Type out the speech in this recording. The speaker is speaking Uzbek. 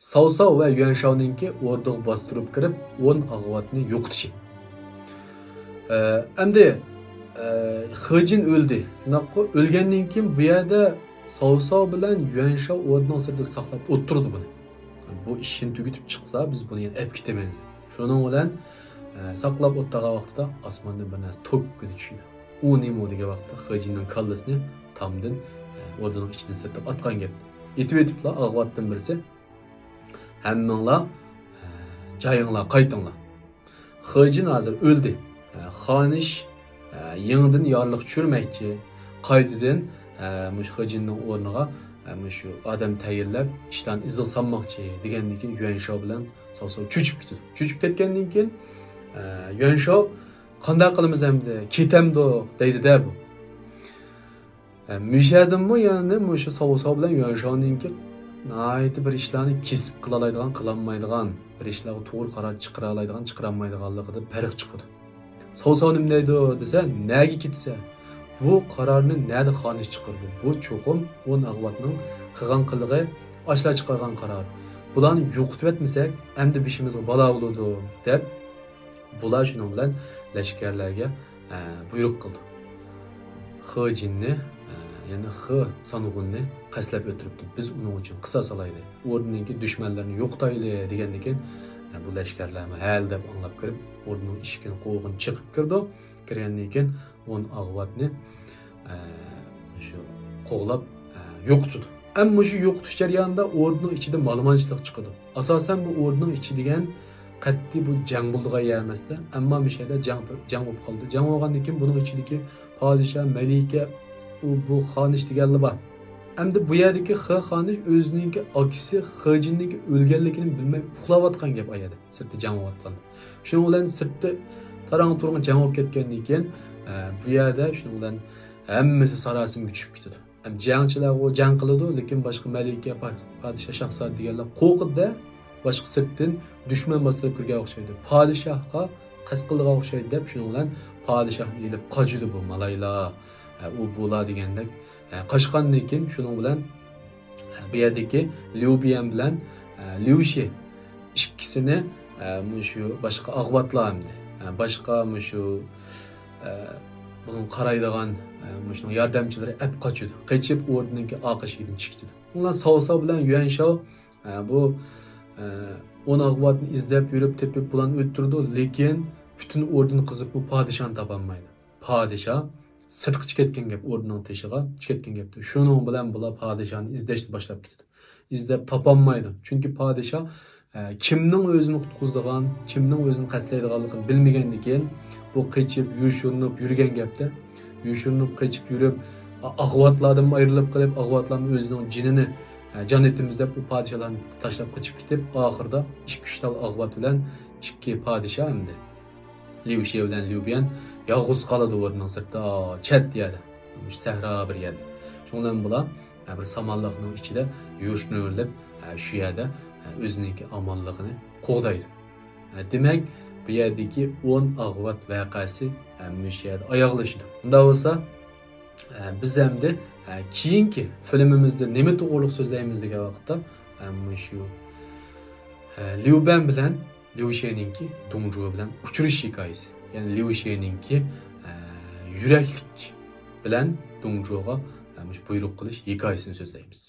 Cao Cao va Yuan Shaoninki o'rniga bostirib kirib 10 ag'vatni yo'qotishi. Endi He Jin o'ldi. O'lgandan keyin bu yerda Cao Cao bilan Yuan Shao o'rnining sirida saqlab o'tirdi buni. Bu ishni tugatib chiqsa biz buni yana olib ketamaymiz. Shuning bilan saqlab o'tirgan vaqtida osmondan bir narsa to'kib tushdi. U nima degan vaqtda He Jinning kallasini tamdan o'rnining ichidan sirtib atgan gap. Yetib-yetibla ag'vatdan birisi hammanglar joyinglar qaytinglar. He Jin hozir o'ldi. Xonish yangidan yorliq tushirmoqchi. Qaytadan mush He Jinning o'rniga shu odam tayinlab ishdan izg' solmoqchi degandan keyin Yuan Shao bilan Cao Cao cho'chib ketdi. Cho'chib ketgandan keyin Yuan Shao qanday qilamiz endi? Ketamdiq deydi-da bu. Mishadimmi yani shu Cao Cao bilan Yuan Shao'ninki nayt bir ishlarni kesib qila oladigan, qila olmaydigan, bir ishlarga to'g'ri qaror chiqara oladigan, chiqara olmaydiganligida farq chiqadi. Cao Cao nima deydi desa, nega ketsa? Bu qarorni nada xonish chiqardi. Bu cho'qim 10 ag'vatning qilgan qilig'i ashla chiqargan qaror. Bularni yo'qotib etmasak, endi bishimizga balo bo'ladi deb bular shuning bilan lashkarlarga buyruq qildi. He Jinni yani He Sanug'unni qaslab o'tiribdi. Biz uning uchun qisos olaylik. O'rninki dushmanlarni yo'qotaylik degandan keyin bu lashkarlarni hal deb anglab kirib, o'rnining eshigini qo'g'in chiqib kirdi. Kirgandan keyin 10 ag'vatni shu qo'g'lab yo'qotdi. Ammo shu yo'qotish jarayonida o'rnining ichida ma'lumotchilik chiqadi. Asosan bu o'rnining ichi degan qat'iy bu jang bo'ldigan yer emasda, ammo mishada jang bo'lib qoldi. Jang bo'lgandan keyin buning ichidagi podshoh, malika, bu xonish deganlar bor. Endi bu yerdagi He xonish o'zining akisi He Jinning o'lganligini bilmay uxlayotgan gap ayadi. Sirtda jang bo'layotgan. Shuning bilan sirtda tarang turgan jang bo'lib ketgandan keyin bu yerda shuning bilan hammasi sarosimga tushib ketadi. Jangchilar o jang qiladi, lekin boshqa malika, podshoh, shahzod deganlar qo'rqida boshqa sirtdan dushman bostirib kirgan o'xshaydi. Podshohga qasd qilgan o'xshaydi deb shuning bilan podshohni ilib qochdi bu malaylar. U bo'la degandek qochgandan keyin shuning bilan bu yerdagi Liu Bian bilan Liu Shi ikkisini shu boshqa ag'vatlar hamda boshqa shu bunun qaraydigan shu yordamchilari ap qochdi. Qochib o'rniga oqishidan chiqdi. Ular Cao Cao bilan Yuan Shao bu 10 ag'vatni izlab yurib tepib bilan o'ttirdi, lekin butun o'rnin qizib bu podshohni topolmaydi. Podshoh sirtqa chiqayotgan gap o'rnining teshiga chiqayotgan gapda. Shuning bilan bular podshohni izlashni boshlab ketdi. Izlab topolmaydi. Chunki podshoh kimning o'zini qutqizdigan, kimning o'zini qasdlaydiganligini bilmagandan keyin bu qochib, yushurinib yurgan gapda. Yushurinib qochib yurib, ag'vatlardan ayrilib qolib, ag'vatlarning o'zining jinini jon etimiz deb bu podshohlarni tashlab qochib ketib, oxirida 2-3 tal ag'vat bilan 2 podshoh hamda Liu Shi bilan Liu Bian yolg'iz qoladi o'rnining sirtida, chat yerda, sahro bir yerda. Shundan bular bir samonliqning ichida yushnurlib shu yerda o'zining omonligini qo'g'daydi. Demak, bu yerdagi 10 ag'vat voqeasi shu yerda oyoqlashdi. Unda bo'lsa, biz hamda keyingi filmimizda nima to'g'riliq so'zlaymiz degan vaqtda shu Liu Bian bilan Liu Shi'ninki Dong Zhuo bilan uchrashish hikoyasi. Yani Liu Shi'ninki yuraklik bilan Dong Zhuo'ga buyruq qilish hikoyasini so'zlaymiz.